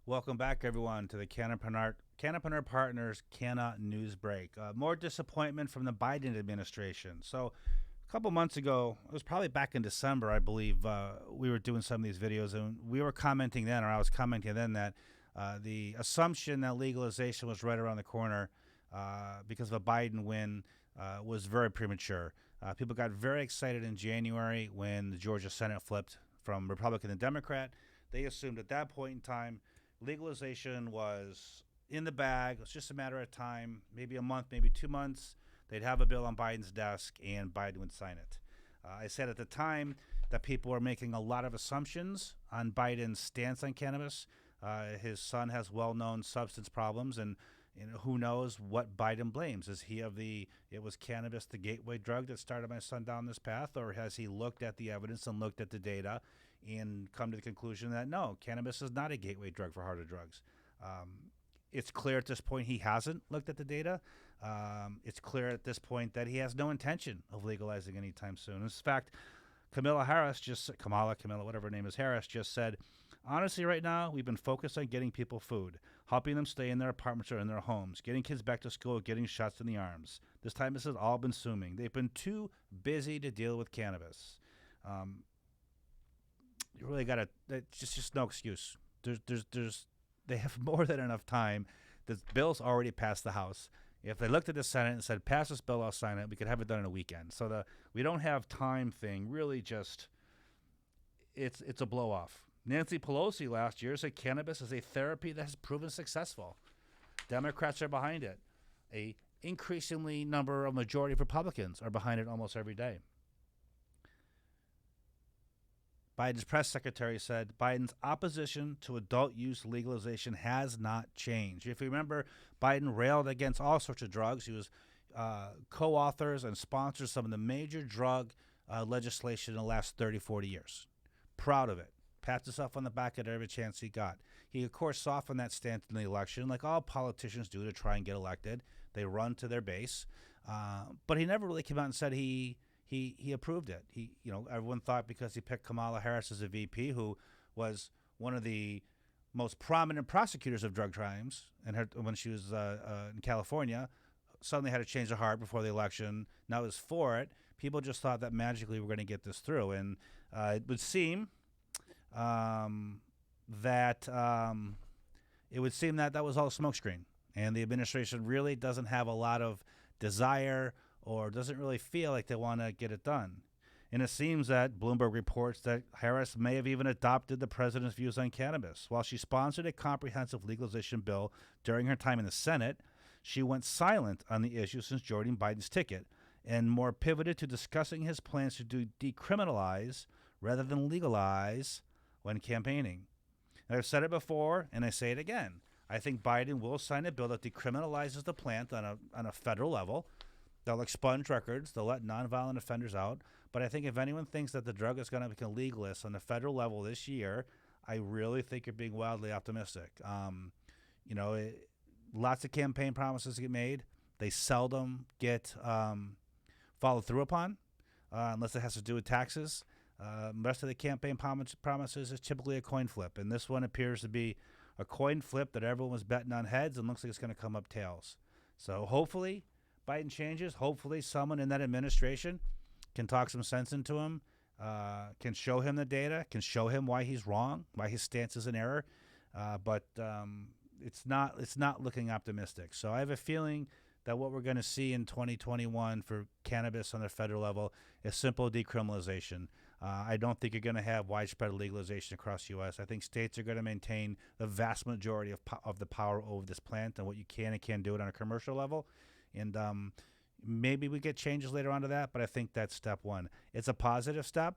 Welcome back, everyone, to the Canopreneur Partners Cannot News Break. More disappointment from the Biden administration. So, a couple months ago, it was probably back in December, I believe, we were doing some of these videos, and we were commenting then, or I was commenting then, that the assumption that legalization was right around the corner because of a Biden win was very premature. People got very excited in January when the Georgia Senate flipped from Republican to Democrat. They assumed at that point in time legalization was in the bag. It was just a matter of time, maybe a month, maybe 2 months. They'd have a bill on Biden's desk and Biden would sign it. I said at the time that people were making a lot of assumptions on Biden's stance on cannabis. His son has well-known substance problems, and who knows what Biden blames? Is he of the it was cannabis the gateway drug that started my son down this path, or has he looked at the evidence and looked at the data and come to the conclusion that no, cannabis is not a gateway drug for harder drugs? It's clear at this point he hasn't looked at the data. It's clear at this point that he has no intention of legalizing anytime soon. In fact, Kamala, whatever her name is, Harris, just said, honestly, right now, we've been focused on getting people food, helping them stay in their apartments or in their homes, getting kids back to school, getting shots in the arms. This time, this has all been assuming. They've been too busy to deal with cannabis. You really got to, it's just no excuse. They have more than enough time. The bill's already passed the House. If they looked at the Senate and said, pass this bill, I'll sign it, we could have it done in a weekend. So we don't have time thing really just, it's a blow off. Nancy Pelosi last year said cannabis is a therapy that has proven successful. Democrats are behind it. A increasingly number of majority of Republicans are behind it almost every day. Biden's press secretary said Biden's opposition to adult use legalization has not changed. If you remember, Biden railed against all sorts of drugs. He was co-authors and sponsors some of the major drug legislation in the last 30, 40 years. Proud of it. Pats himself on the back at every chance he got. He, of course, softened that stance in the election, like all politicians do to try and get elected. They run to their base. But he never really came out and said he approved it. Everyone thought because he picked Kamala Harris as a VP, who was one of the most prominent prosecutors of drug crimes, and when she was in California, suddenly had to change her heart before the election. Now is for it. People just thought that magically we're going to get this through, and it would seem that was all a smokescreen, and the administration really doesn't have a lot of desire or doesn't really feel like they want to get it done. And it seems that Bloomberg reports that Harris may have even adopted the president's views on cannabis. While she sponsored a comprehensive legalization bill during her time in the Senate, she went silent on the issue since joining Biden's ticket and more pivoted to discussing his plans to decriminalize rather than legalize when campaigning. And I've said it before, and I say it again. I think Biden will sign a bill that decriminalizes the plant on a federal level. They'll expunge records. They'll let nonviolent offenders out. But I think if anyone thinks that the drug is going to become legalist on the federal level this year, I really think you're being wildly optimistic. Lots of campaign promises get made. They seldom get followed through upon unless it has to do with taxes. Most of the campaign promises is typically a coin flip, and this one appears to be a coin flip that everyone was betting on heads and looks like it's going to come up tails. So hopefully Biden changes. Hopefully someone in that administration can talk some sense into him, can show him the data, can show him why he's wrong, why his stance is in error. But it's not looking optimistic. So I have a feeling that what we're going to see in 2021 for cannabis on the federal level is simple decriminalization. I don't think you're going to have widespread legalization across the U.S. I think states are going to maintain the vast majority of the power over this plant and what you can and can't do it on a commercial level. And maybe we get changes later on to that, but I think that's step one. It's a positive step.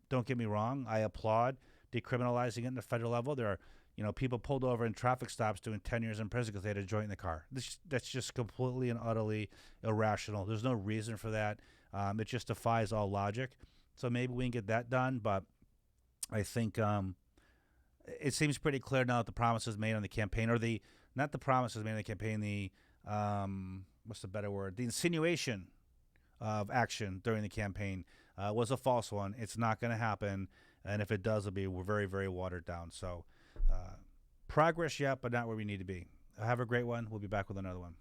Don't get me wrong. I applaud decriminalizing it at the federal level. There are people pulled over in traffic stops doing 10 years in prison because they had a joint in the car. That's just completely and utterly irrational. There's no reason for that. It just defies all logic. So maybe we can get that done, but I think it seems pretty clear now that the promises made on the campaign, or not the promises made on the campaign, the what's the better word? The insinuation of action during the campaign was a false one. It's not going to happen, and if it does, it'll be very, very watered down. So Progress, yeah, but not where we need to be. Have a great one. We'll be back with another one.